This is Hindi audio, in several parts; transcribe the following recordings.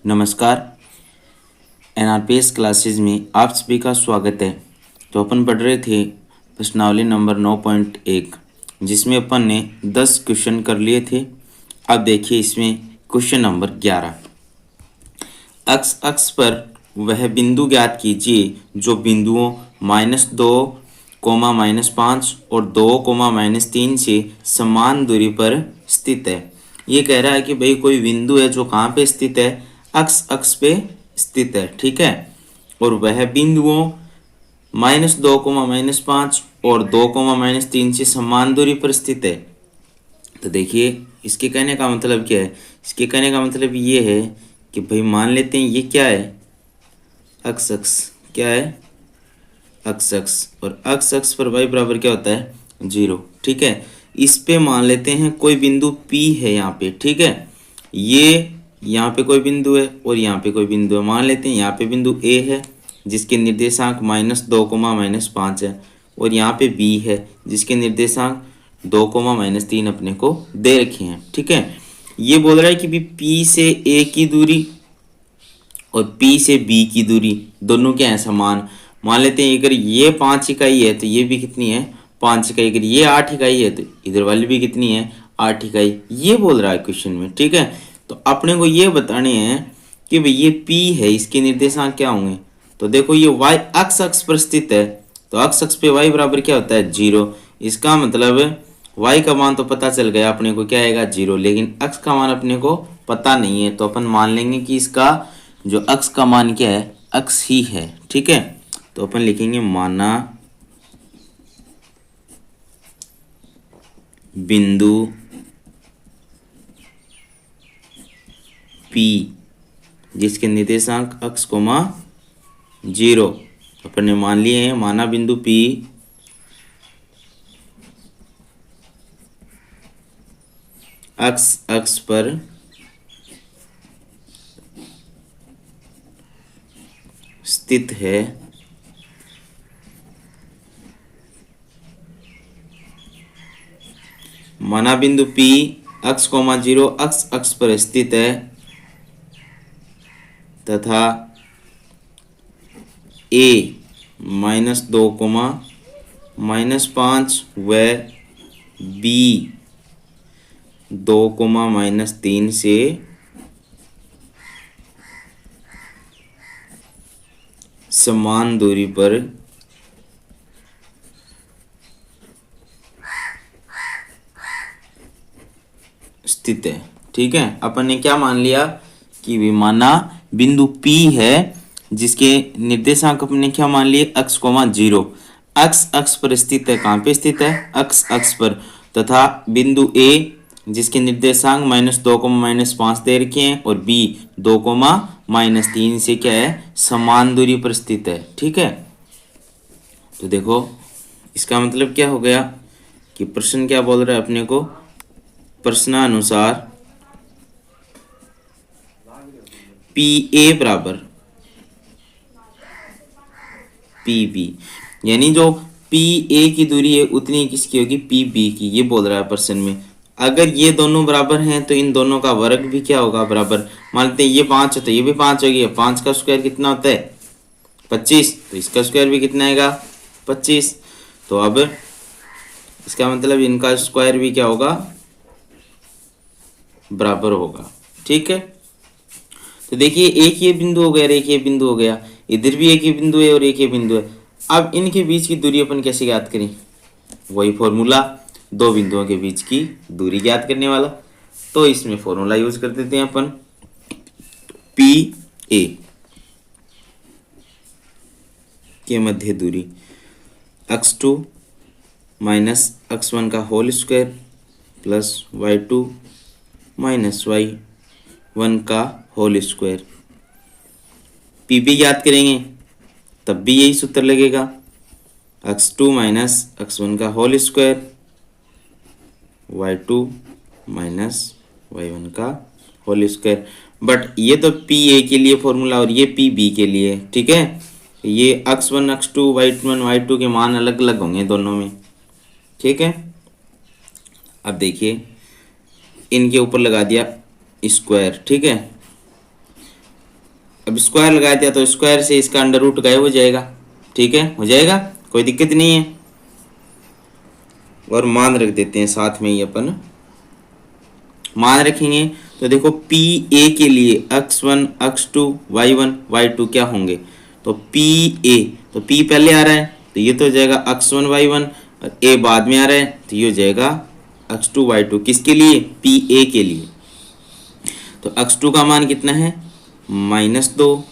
नमस्कार। एनआरपीएस क्लासेस में आप सभी का स्वागत है। तो अपन पढ़ रहे थे प्रश्नावली नंबर 9.1 जिसमें अपन ने 10 क्वेश्चन कर लिए थे। अब देखिए इसमें क्वेश्चन नंबर 11। अक्ष अक्ष पर वह बिंदु ज्ञात कीजिए जो बिंदुओं -2, -5 और 2, -3 से समान दूरी पर स्थित है। ये कह रहा है कि भाई कोई बिंदु है जो कहाँ पे स्थित है, अक्ष अक्ष पे स्थित है, ठीक है। और वह बिंदुओं -2, -5 और 2, -3 से समान दूरी पर स्थित है। तो देखिए इसके कहने का मतलब क्या है। इसके कहने का मतलब ये है कि भाई मान लेते हैं ये क्या है, अक्ष अक्ष क्या है, अक्ष अक्ष, और अक्ष अक्ष पर y बराबर क्या होता है 0, ठीक है। इस पे मान लेते हैं कोई बिंदु P है यहाँ पे, ठीक है। ये यहाँ पे कोई बिंदु है और यहाँ पे कोई बिंदु है। मान लेते हैं यहाँ पे बिंदु A है जिसके निर्देशांक -2, -5 है, और यहाँ पे B है जिसके निर्देशांक 2, -3 अपने को दे रखे हैं, ठीक है। ये बोल रहा है कि भी P से A की दूरी और P से B की दूरी दोनों क्या है, समान। मान लेते हैं अगर ये 5 इकाई है तो ये भी कितनी है, 5 इकाई। अगर ये 8 इकाई है तो इधर वाली भी कितनी है, 8 इकाई। ये बोल रहा है क्वेश्चन में, ठीक है। तो अपने को ये बताने हैं कि भाई ये P है, इसके निर्देशांक क्या होंगे। तो देखो ये y अक्ष अक्ष पर स्थित है, तो अक्ष अक्ष पे y बराबर क्या होता है 0। इसका मतलब y का मान तो पता चल गया अपने को, क्या आएगा 0, लेकिन अक्ष का मान अपने को पता नहीं है। तो अपन मान लेंगे कि इसका जो अक्ष का मान क्या है, अक्ष ही है, ठीक है। तो अपन लिखेंगे माना बिंदु P जिसके निर्देशांक अक्ष कोमा 0 अपन ने मान लिए हैं। माना बिंदु P अक्ष अक्ष पर स्थित है, माना बिंदु P अक्ष कोमा 0 अक्ष अक्ष पर स्थित है तथा A -2, -5 व B 2, -3 से समान दूरी पर स्थित है, ठीक है। अपन ने क्या मान लिया कि विमाना बिंदु P है जिसके निर्देशांक अपने क्या मान लिए, अक्ष कोमा 0, अक्ष अक्ष पर स्थित है। कहाँ पे स्थित है, अक्ष अक्ष पर, तथा बिंदु A जिसके निर्देशांक -2, -5 दे रखे हैं, और B 2, -3 से क्या है, समान दूरी पर स्थित है, ठीक है। तो देखो इसका मतलब क्या हो गया कि प्रश्न क्या बोल रहा है अपने को, प्रश्नानुसार PA बराबर PB, यानी जो PA की दूरी है उतनी किसकी होगी, PB की। ये बोल रहा है प्रश्न में। अगर ये दोनों बराबर हैं तो इन दोनों का वर्ग भी क्या होगा, बराबर। मान लेते हैं ये 5 है तो ये भी 5 होगी। 5 का स्क्वायर कितना होता है 25, तो इसका स्क्वायर भी कितना आएगा 25। तो अब इसका मतलब इनका स्क्वायर भी क्या होगा, बराबर होगा, ठीक है। तो देखिए एक ये बिंदु हो गया और एक ये बिंदु हो गया, इधर भी एक ही बिंदु है और एक ये बिंदु है। अब इनके बीच की दूरी अपन कैसे ज्ञात करें, वही फॉर्मूला, दो बिंदुओं के बीच की दूरी ज्ञात करने वाला। तो इसमें फॉर्मूला यूज कर देते हैं अपन, पी ए के मध्य दूरी x2 माइनस x1 का whole square plus y2 minus y1 का होल स्क्वायर। पी याद करेंगे तब भी यही सूत्र लगेगा, x2 माइनस x1 का whole square, y2 minus y1 का होल स्क्वायर। बट ये तो पी ए के लिए फॉर्मूला और ये पी बी के लिए, ठीक है। ये x1 x2 y1 y2 के मान अलग अलग होंगे दोनों में, ठीक है। अब देखिए इनके ऊपर लगा दिया स्क्वायर, ठीक है। अब स्क्वायर लगा दिया तो स्क्वायर से इसका अंडर रूट गायब हो जाएगा। ठीक है, हो जाएगा, कोई दिक्कत नहीं है। और मान रख देते हैं साथ में ही अपन, मान रखेंगे तो देखो पी ए के लिए x1 x2 y1 y2 क्या होंगे, तो पी ए, तो पी पहले आ रहा है तो ये तो हो जाएगा x1 y1, और ए बाद में आ रहा है तो ये हो जाएगा x2 y2। किसके लिए, पी ए के लिए। तो x2 का मान कितना है, -2,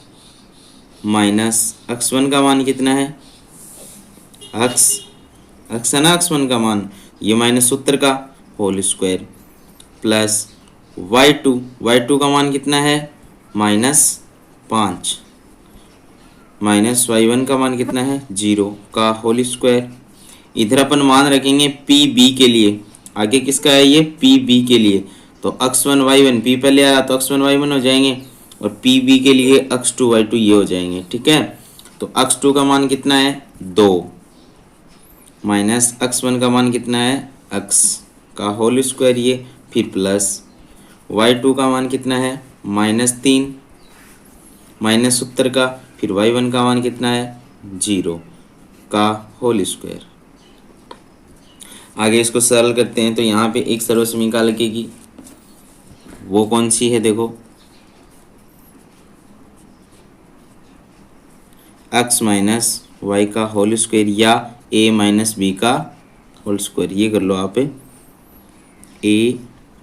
माइनस x1 का मान कितना है, x है ना x1 का मान, ये -70 का होल स्क्वायर, प्लस y2 का मान कितना है, -5, माइनस y1 का मान कितना है, 0 का होल स्क्वायर। इधर अपन मान रखेंगे पी बी के लिए, आगे किसका है ये, पी बी के लिए, तो x1 y1, पी पहले आया तो x1 y1 हो जाएंगे, और पी बी के लिए x2 y2 ये हो जाएंगे। ठीक है, तो x2 का मान कितना है, 2, माइनस x1 का मान कितना है, x का होल स्क्वायर ये, फिर प्लस y2 का मान कितना है, -3, -70 का, फिर y1 का मान कितना है, 0 का होल स्क्वायर। आगे इसको सरल करते हैं तो यहाँ पे एक सर्वसमीका लगेगी, वो कौन सी है, देखो x माइनस वाई का होल स्क्वायर या a माइनस बी का होल स्क्वायर, ये कर लो आप, a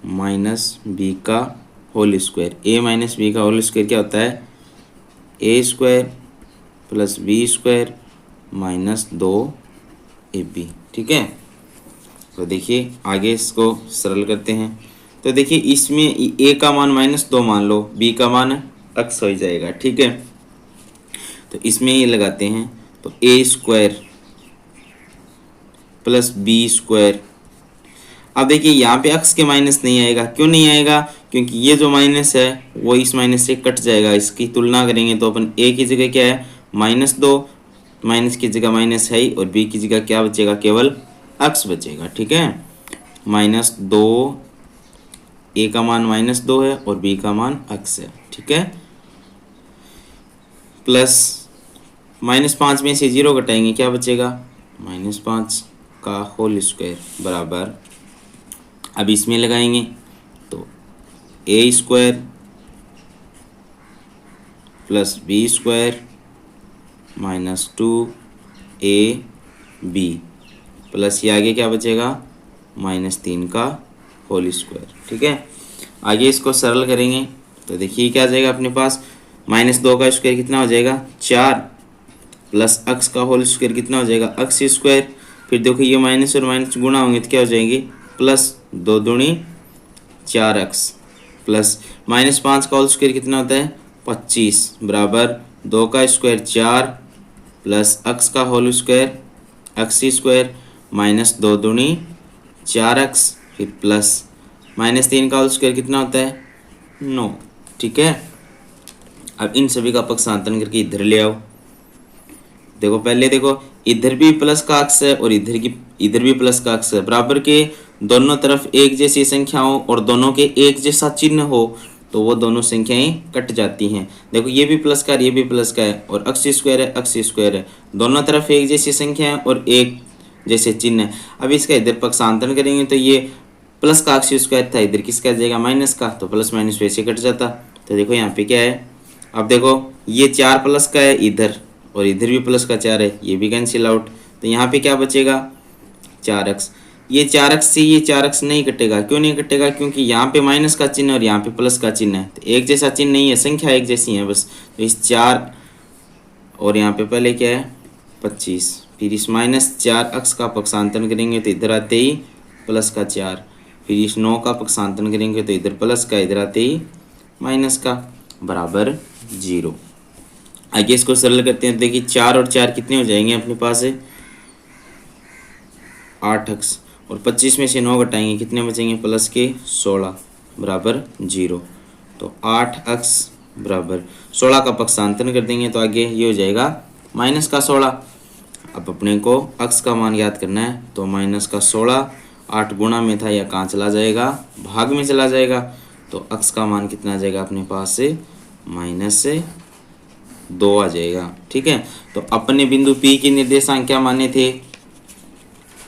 माइनस बी का whole square. a minus b का होल स्क्वायर क्या होता है, a square plus B square minus 2ab। ठीक है, तो देखिए आगे इसको सरल करते हैं। तो देखिए इसमें a का मान -2 मान लो, b का मान x हो जाएगा। ठीक है, तो इसमें ये लगाते हैं तो a square plus B square. अब देखिए यहाँ पे x के माइनस नहीं आएगा, क्यों नहीं आएगा, क्योंकि ये जो माइनस है वो इस माइनस से कट जाएगा। इसकी तुलना करेंगे तो अपन a की जगह क्या है, -2, माइनस की जगह माइनस है ही, और b की जगह क्या बचेगा, केवल x बचेगा। ठीक है, -2, a का मान -2 है और b का मान x है। ठीक है, प्लस -5 में से 0 घटाएंगे क्या बचेगा, -5 का होल स्क्वायर बराबर, अब इसमें लगाएंगे तो a square plus B square -2ab plus ये आगे क्या बचेगा, -3 का होल स्क्वायर। ठीक है, आगे इसको सरल करेंगे तो देखिए क्या आ जाएगा अपने पास, -2 का स्क्वायर कितना हो जाएगा, 4, प्लस x का होल स्क्वायर कितना हो जाएगा, x स्क्वायर, फिर देखो ये माइनस और माइनस गुणा होंगे तो क्या हो जाएंगे, प्लस 2 दूनी 4x, प्लस -5 का होल स्क्वायर कितना होता है, 25, बराबर 2 का स्क्वायर 4, प्लस x का होल स्क्वायर x स्क्वायर, -2 दूनी 4x, फिर प्लस -3 का होल स्क्वायर कितना होता है, 9। ठीक है, अब इन सभी का पक्षांतरण करके इधर ले आओ। देखो पहले देखो इधर भी प्लस का अक्स है और इधर भी प्लस का अक्स है, बराबर के दोनों तरफ एक जैसी संख्या हो और दोनों के एक जैसा चिन्ह हो तो वो दोनों संख्याएं कट जाती हैं। देखो ये भी प्लस का ये भी प्लस का है, और x स्क्वायर है x स्क्वायर है, दोनों तरफ एक जैसी संख्या है और एक जैसे चिन्ह है। अब इसका इधर पक्षांतरण करेंगे तो ये प्लस का x स्क्वायर था, इधर किसका जाएगा, माइनस का, तो प्लस माइनस वैसे कट जाता। तो देखो यहाँ पे क्या है, अब देखो ये 4 प्लस का है इधर, और इधर भी प्लस का 4 है, ये भी कैंसिल आउट, तो यहाँ पे क्या बचेगा, 4x। ये 4x से ये 4x नहीं कटेगा, क्यों नहीं कटेगा, क्योंकि यहाँ पे माइनस का चिन्ह और यहाँ पे प्लस का चिन्ह है, तो एक जैसा चिन्ह नहीं है, संख्या एक जैसी है बस। तो इस 4 और यहाँ पे पहले क्या है 25, फिर इस -4x का पक्षांतरण करेंगे तो इधर आते ही प्लस का 4, फिर इस 9 का पक्षांतरण करेंगे तो इधर प्लस का, इधर आते ही माइनस का, बराबर 0। आगे इसको सरल करते हैं, देखिए 4 और 4 कितने हो जाएंगे अपने पास है 8x, और 25 में से 9 घटाएंगे कितने बचेंगे, प्लस के 16, बराबर 0। तो 8x बराबर 16 का पक्षांतरण कर देंगे तो आगे ये हो जाएगा -16। अब अपने को x का मान याद करना है, तो -16 8 गुणा में था, या कहाँ चला जाएगा, भाग में चला जाएगा, तो x का मान कितना आ जाएगा अपने पास से 2 आ जाएगा। ठीक है, तो अपने बिंदु P के निर्देशांक क्या माने थे?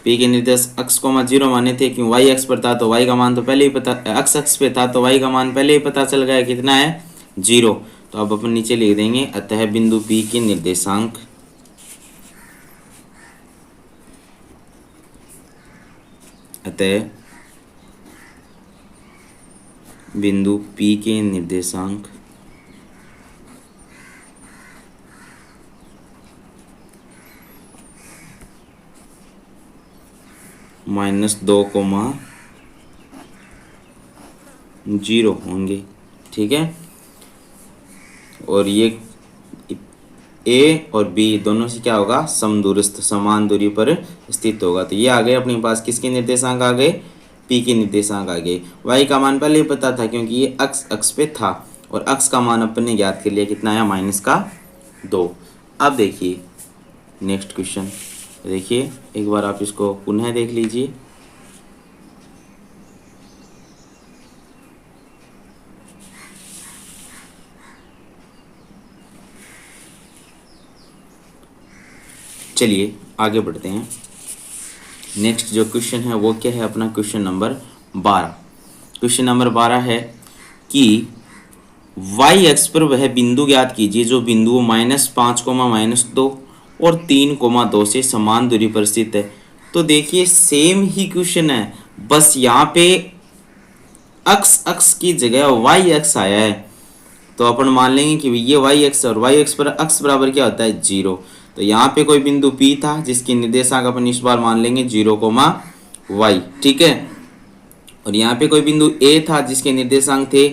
P के निर्देश x, 0 माने थे, क्यों y अक्ष पर था तो y का मान तो पहले ही पता, x अक्ष पे था तो y का मान पहले ही पता चल गया कितना है 0। तो अब अपन नीचे लिख देंगे अतः बिंदु P के निर्देशांक -2,0 होंगे। ठीक है, और ये A और B दोनों से क्या होगा? समदूरस्थ, समान दूरी पर स्थित होगा। तो ये आ गए अपने पास किसके निर्देशांक आ गए? P के निर्देशांक आ गए। y का मान पहले ही पता था क्योंकि ये अक्ष पे था, और अक्ष का मान अपन ने ज्ञात कर लिया, कितना आया? -2। अब देखिए नेक्स्ट क्वेश्चन, देखिए एक बार आप इसको पुनः देख लीजिए। चलिए आगे बढ़ते हैं। नेक्स्ट जो क्वेश्चन है वो क्या है अपना? Question number 12। क्वेश्चन नंबर 12 है कि y अक्ष पर वह बिंदु ज्ञात कीजिए जो बिंदुओं -5, -2 और 3, 2 से समान दूरी पर स्थित है। तो देखिए सेम ही क्वेश्चन है, बस यहाँ पे अक्ष की जगह y अक्ष आया है। तो अपन मान लेंगे कि ये y अक्ष और y अक्ष पर अक्ष बराबर क्या होता है? 0। तो यहाँ पे कोई बिंदु P था जिसकी निर्देशांक अपन इस बार मान लेंगे 0, y। ठीक है, और यहाँ पे कोई बिंदु A था जिसके निर्देशांक थे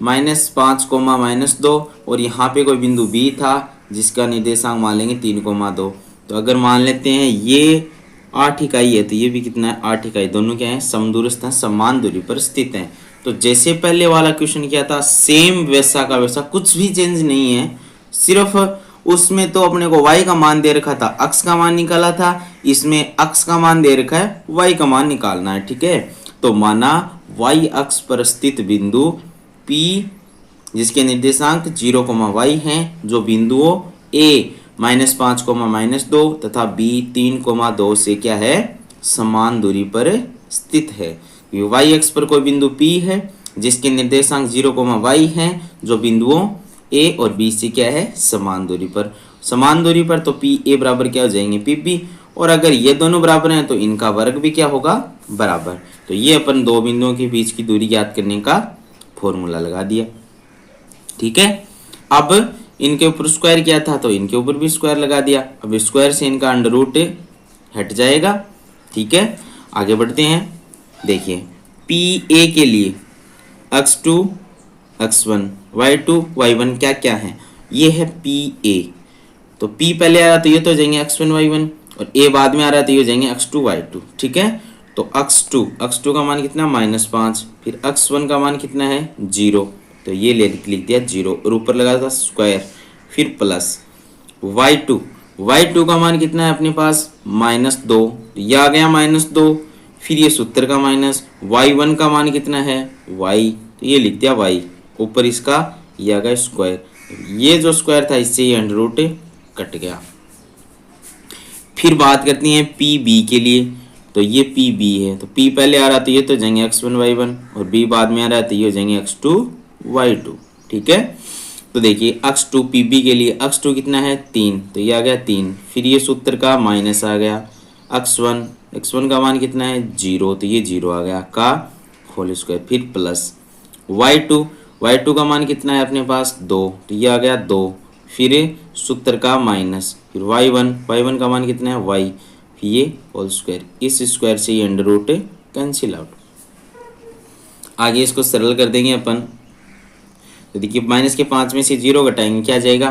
-5, -2, और यहाँ पे कोई बिंदु B था जिसका निर्देशांक मान लेंगे 3, 2। तो अगर मान लेते हैं ये 8 इकाई है तो ये भी कितना है? 8 इकाई। दोनों क्या है? समदूरस्थ हैं, समान दूरी पर स्थित हैं। तो जैसे पहले वाला क्वेश्चन क्या था, सेम वैसा का वैसा, कुछ भी चेंज नहीं है। सिर्फ उसमें तो अपने को y का मान दे रखा था, अक्ष का मान निकाला था, इसमें अक्ष का मान दे रखा है, y का मान निकालना है। ठीक है, तो माना y अक्ष पर स्थित बिंदु P जिसके निर्देशांक 0, y हैं, जो बिंदुओं A -5, -2 तथा B 3, 2 से क्या है? समान दूरी पर स्थित है। y अक्ष पर कोई बिंदु P है जिसके निर्देशांक 0, y हैं, जो बिंदुओं A और B से क्या है? समान दूरी पर। समान दूरी पर तो P A बराबर क्या हो जाएंगे? PP। और अगर ये दोनों बराबर हैं तो इनका वर्ग भी क्या होगा? बराबर। तो ये अपन दो बिंदुओं के बीच की दूरी ज्ञात करने का फॉर्मूला लगा दिया। ठीक है, अब इनके ऊपर स्क्वायर किया था तो इनके ऊपर भी स्क्वायर लगा दिया। अब स्क्वायर से इनका अंडर रूट हट जाएगा। ठीक है, आगे बढ़ते हैं। देखिए PA के लिए x2, x1, y2, y1 क्या क्या है? ये है PA। तो P पहले आ रहा तो ये तो हो जाएंगे x1, y1, और A बाद में आ रहा है तो ये हो जाएंगे x2, y2। ठीक है, तो x2 का मान कितना? -5। फिर x1 का मान कितना है? 0। तो ये लिख दिया 0, और ऊपर लगा था स्क्वायर, फिर प्लस y2 का मान कितना है अपने पास? -2। तो ये आ गया -2, फिर ये सूत्र का माइनस। y1 का मान कितना है? y, तो ये लिख दिया y, ऊपर इसका ये आ गया स्क्वायर। ये जो स्क्वायर था इससे ये अंडर रूट कट गया। फिर बात करते हैं PB के लिए। तो ये PB है, तो P पहले आ रहा तो ये तो जाएंगे x1, y1, और B बाद में आ रहा है तो ये हो जाएंगे x2, y2। ठीक है, तो देखिए x2 PB के लिए x2 कितना है? 3, तो ये आ गया 3। फिर ये सूत्र का माइनस आ गया। x1 का मान कितना है? 0, तो ये 0 आ गया का होल स्क्वायर, फिर प्लस y2 का मान कितना है अपने पास? 2, तो ये आ गया 2, फिर सूत्र का माइनस, फिर y1 का मान कितना है? y, फिर ये होल स्क्वायर। इस स्क्वायर से ये अंडर रूट कैंसिल आउट। आगे इसको सरल कर देंगे अपन। तो देखिए माइनस के 5 में से 0 घटाएंगे, क्या जाएगा?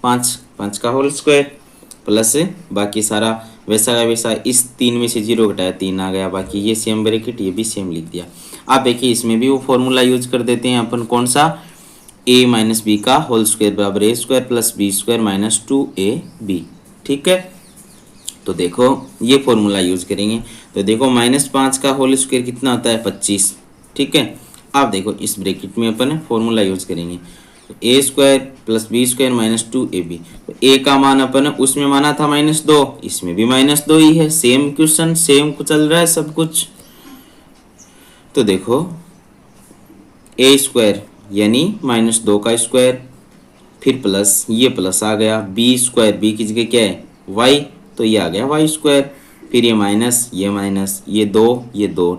5 का होल स्क्वायर, प्लस बाकी सारा वैसा का वैसा। इस 3 में से 0 घटाया 3 आ गया, बाकी ये सेम ब्रैकेट, ये भी सेम लिख दिया। आप देखिए इसमें भी वो फॉर्मूला यूज कर देते हैं अपन, कौन सा? a माइनस बी का होल स्क्वायर बराबर a square plus B square minus 2ab। ठीक है, तो देखो ये फॉर्मूला यूज करेंगे। तो देखो -5 का होल स्क्वायर कितना होता है? 25। ठीक है, अब देखो इस ब्रैकेट में अपन फॉर्मूला यूज करेंगे। A square plus B square minus 2ab। तो ए का मान अपन उसमें माना था -2, इसमें भी -2 ही है। सेम क्वेश्चन, सेम चल रहा है सब कुछ। तो देखो ए स्क्वायर यानी -2 का स्क्वायर, फिर प्लस ये प्लस आ गया, बी स्क्वायर, बी की जगह क्या है वाई, तो ये आ गया वाई स्क्वायर, फिर ये माइनस, ये दो,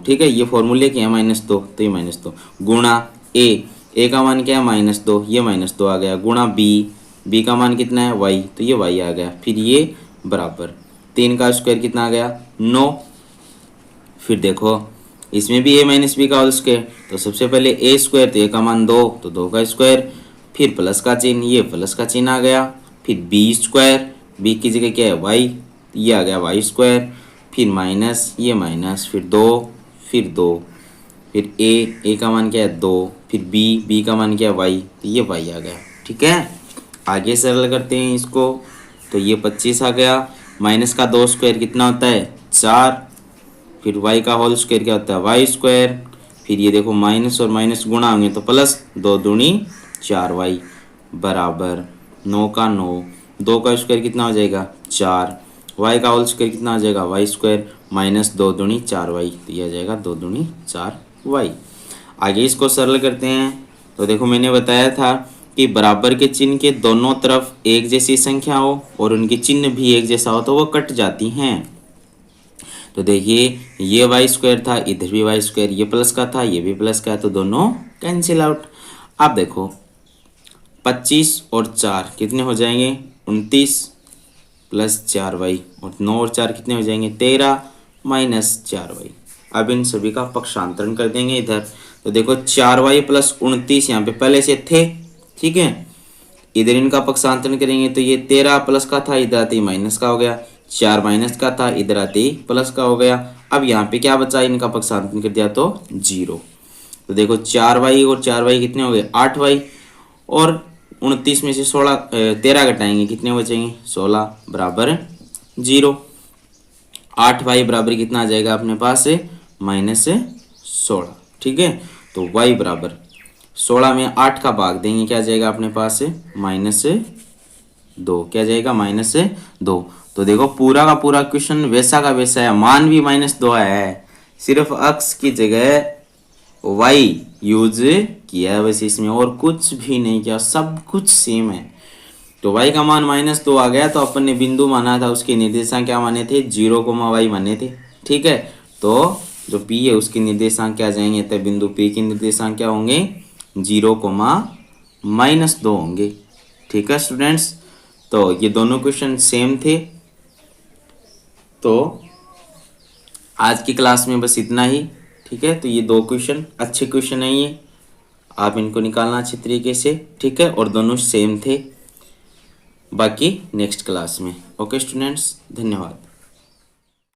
ठीक है, ये फॉर्मूले के हैं -2, तो ये -2 गुणा ए का मान क्या है -2, ये -2 आ गया, गुणा बी का मान कितना है वाई, तो ये वाई आ गया, फिर ये बराबर 3 का स्क्वायर कितना आ गया 9। फिर देखो इसमें भी a माइनस बी का होल स्क्वायर, तो सबसे पहले ए स्क्वायर, तो ए का मान 2, तो 2 का स्क्वायर, फिर प्लस का चिन्ह, ये प्लस का चिन्ह आ गया, फिर बी स्क्वायर, बी की जगह क्या है वाई, ये आ गया वाई स्क्वायर, फिर माइनस, ये माइनस, फिर 2, फिर ए का मान क्या है 2, फिर बी का मान क्या है वाई, तो ये वाई आ गया। ठीक है, आगे सरल करते हैं इसको। तो ये 25 आ गया, माइनस का 2 स्क्वायर कितना होता है 4, फिर y का होल स्क्वायर क्या होता है वाई स्क्वायर, फिर ये देखो माइनस और माइनस गुणा होंगे तो प्लस, 2 दूनी 4y बराबर 9 का 9, 2 का स्क्वायर कितना हो जाएगा 4, y का होल स्क्वायर कितना हो जाएगा वाई स्क्वायर, माइनस 2 दूनी 4y, तो यह आ जाएगा 2 दूनी 4y। आगे इसको सरल करते हैं। तो देखो मैंने बताया था कि बराबर के चिन्ह के दोनों तरफ एक जैसी संख्या हो और उनके चिन्ह भी एक जैसा हो तो वो कट जाती हैं। तो देखिए ये वाई स्क्वायर था, इधर भी वाई स्क्वायर, ये प्लस का था, ये भी प्लस का है, तो दोनों कैंसिल आउट। अब देखो 25 और 4 कितने हो जाएंगे 29 प्लस 4y, और 9 और 4 कितने हो जाएंगे 13 माइनस 4y। अब इन सभी का पक्षांतरण कर देंगे इधर। तो देखो 4y प्लस 29 यहाँ पे पहले से थे, ठीक है, इधर इनका पक्षांतरण करेंगे तो ये 13 प्लस का था, इधर आते ही माइनस का हो गया, 4 माइनस का था, इधर आते ही प्लस का हो गया। अब यहाँ पे क्या बचा, इनका पक्षांतरण कर दिया तो 0। तो देखो 4y और 4y कितने हो गए 8y, और 29 में से 13 घटाएंगे कितने बचेंगे 16 बराबर 0। 8y बराबर कितना आ जाएगा अपने पास -16। ठीक है, तो y बराबर 16 में 8 का भाग देंगे क्या जाएगा अपने पास -2, क्या जाएगा -2। तो देखो पूरा का पूरा क्वेश्चन वैसा का वैसा है, मान भी -2 आया है, सिर्फ अक्स की जगह y यूज किया है बस इसमें, और कुछ भी नहीं किया, सब कुछ सेम है। तो y का मान -2 आ गया, तो अपन ने बिंदु माना था, उसके निर्देशांक क्या माने थे 0, y माने थे। ठीक है, तो जो p है उसके निर्देशांक क्या जाएंगे, तो बिंदु p के निर्देशांक क्या होंगे 0, -2 होंगे। ठीक है स्टूडेंट्स, तो ये दोनों क्वेश्चन सेम थे। तो आज की क्लास में बस इतना ही। ठीक है, तो ये 2 क्वेश्चन अच्छे क्वेश्चन है, ये आप इनको निकालना अच्छे तरीके से। ठीक है, और दोनों सेम थे। बाकी नेक्स्ट क्लास में। ओके स्टूडेंट्स, धन्यवाद।